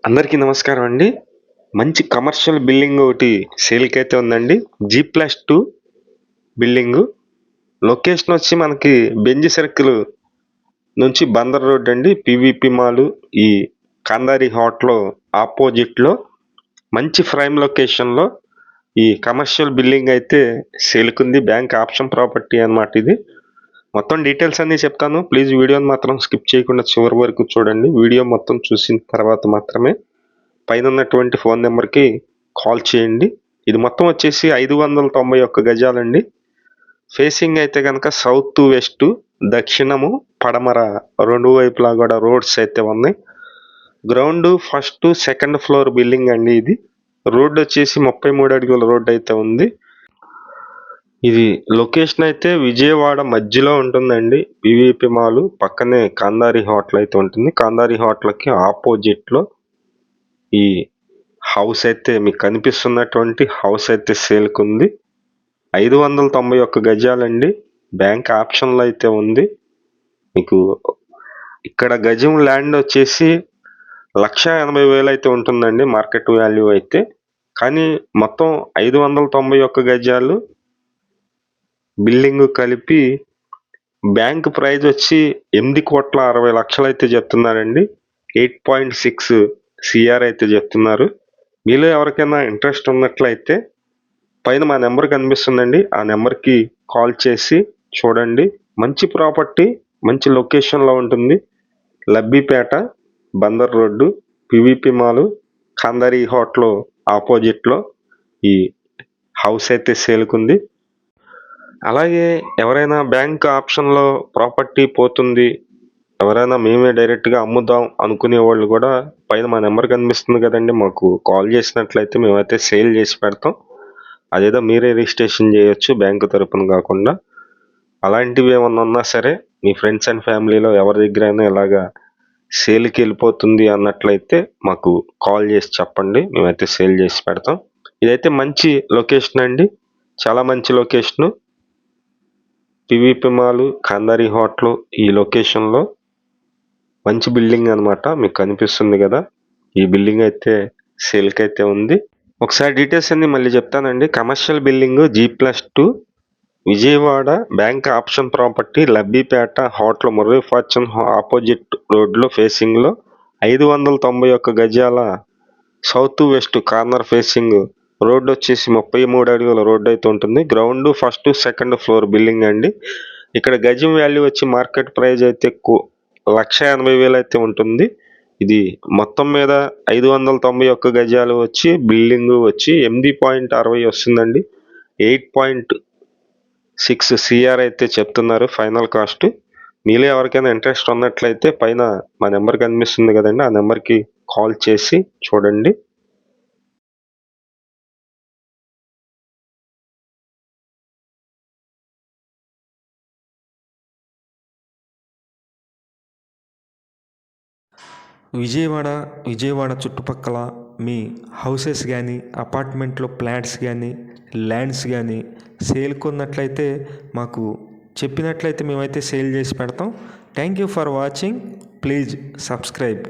అందరికీ నమస్కారం అండి. మంచి కమర్షియల్ బిల్డింగ్ ఒకటి సేల్‌కైతే ఉందండి. G+2 building. లొకేషన్ వచ్చి మనకి బెంజ్ సర్కిల్ నుంచి బందర్ రోడ్ అండి. పీవీపీ మాలు ఈ కాందారి హోటల్ ఆపోజిట్‌లో మంచి ప్రైమ్ లొకేషన్‌లో ఈ కమర్షియల్ బిల్డింగ్ అయితే సేల్‌కుంది. బ్యాంక్ ఆప్షన్ ప్రాపర్టీ అన్నమాట ఇది. మొత్తం డీటెయిల్స్ అన్నీ చెప్తాను. ప్లీజ్ వీడియోని మాత్రం స్కిప్ చేయకుండా చివరి వరకు చూడండి. వీడియో మొత్తం చూసిన తర్వాత మాత్రమే పైన ఉన్నటువంటి ఫోన్ నెంబర్‌కి కాల్ చేయండి. ఇది మొత్తం వచ్చేసి 591 గజాలండి. ఫేసింగ్ అయితే గనక సౌత్, వెస్ట్, దక్షిణము, పడమర 2 వైపులా కూడా రోడ్స్ అయితే ఉన్నాయి. Ground first, second floor building అండి ఇది. రోడ్ వచ్చేసి 33 అడుగుల రోడ్ అయితే ఉంది. ఇది లొకేషన్ అయితే విజయవాడ మధ్యలో ఉంటుందండి. పీవీపీ మాల్ పక్కనే కాందారి హోటల్ అయితే ఉంటుంది. కాందారి హోటల్‌కి ఆపోజిట్‌లో ఈ హౌస్ అయితే మీకు కనిపిస్తున్నటువంటి హౌస్ అయితే సేల్‌కుంది. 591 గజాలండి. బ్యాంక్ ఆప్షన్‌లో అయితే ఉంది. మీకు ఇక్కడ గజం ల్యాండ్ వచ్చేసి 1,80,000 అయితే ఉంటుందండి మార్కెట్ వాల్యూ అయితే. కానీ మొత్తం 591 గజాలు బిల్డింగ్ కలిపి బ్యాంక్ ప్రైస్ వచ్చి 8,60,00,000 అయితే చెప్తున్నారండి. 8.6 సీఆర్ అయితే చెప్తున్నారు. మీలో ఎవరికైనా ఇంట్రెస్ట్ ఉన్నట్లయితే పైన మా నెంబర్ కనిపిస్తుందండి. ఆ నెంబర్‌కి కాల్ చేసి చూడండి. మంచి ప్రాపర్టీ, మంచి లొకేషన్‌లో ఉంటుంది. Labbipet, Bandar road, PVP mall, Khandari hotel ఆపోజిట్‌లో ఈ హౌస్ అయితే సేల్‌కుంది. అలాగే ఎవరైనా బ్యాంక్ ఆప్షన్‌లో ప్రాపర్టీ పోతుంది, ఎవరైనా మేమే డైరెక్ట్‌గా అమ్ముదాం అనుకునే వాళ్ళు కూడా పైన మా నెంబర్ కనిపిస్తుంది కదండీ! మాకు కాల్ చేసినట్లయితే మేమైతే సేల్ చేసి పెడతాం. అదేదో మీరే రిజిస్ట్రేషన్ చేయొచ్చు బ్యాంకు తరపున కాకుండా. అలాంటివి ఏమన్నా ఉన్నా సరే మీ ఫ్రెండ్స్ అండ్ ఫ్యామిలీలో ఎవరి దగ్గరైనా ఇలాగా సేల్‌కి వెళ్ళిపోతుంది అన్నట్లయితే మాకు కాల్ చేసి చెప్పండి. మేమైతే సేల్ చేసి పెడతాం. ఇదైతే మంచి లొకేషన్ అండి. చాలా మంచి location. PVP mall, Khandari hotel ఈ లొకేషన్‌లో మంచి బిల్డింగ్ అన్నమాట. మీకు కనిపిస్తుంది కదా! ఈ బిల్డింగ్ అయితే సేల్‌కైతే ఉంది. ఒకసారి డీటెయిల్స్ అన్నీ మళ్ళీ చెప్తానండి. Commercial building G+2 Vijayawada bank option property Labbipet hotel Murali fortune opposite రోడ్లో ఫేసింగ్లో 591 గజాల south west corner facing road వచ్చేసి 33 అడుగుల రోడ్ అయితే ఉంటుంది. Ground first, second floor building అండి. ఇక్కడ గజం వాల్యూ వచ్చి మార్కెట్ ప్రైస్ అయితే 1,80,000 అయితే ఉంటుంది. ఇది మొత్తం మీద 591 గజాలు వచ్చి బిల్డింగ్ వచ్చి 8.60 వస్తుందండి. 8.6 సీఆర్ అయితే చెప్తున్నారు ఫైనల్ కాస్ట్. మీలో ఎవరికైనా ఇంట్రెస్ట్ ఉన్నట్లయితే పైన మా నెంబర్ కనిపిస్తుంది కదండి! ఆ నెంబర్‌కి కాల్ చేసి చూడండి. విజయవాడ చుట్టుపక్కల మీ హౌసెస్ కానీ, అపార్ట్మెంట్లో ఫ్లాట్స్ కానీ, ల్యాండ్స్ కానీ సేల్‌కున్నట్లయితే మాకు చెప్పినట్లయితే మేమైతే సేల్ చేసి పెడతాం. Thank you for watching. Please subscribe.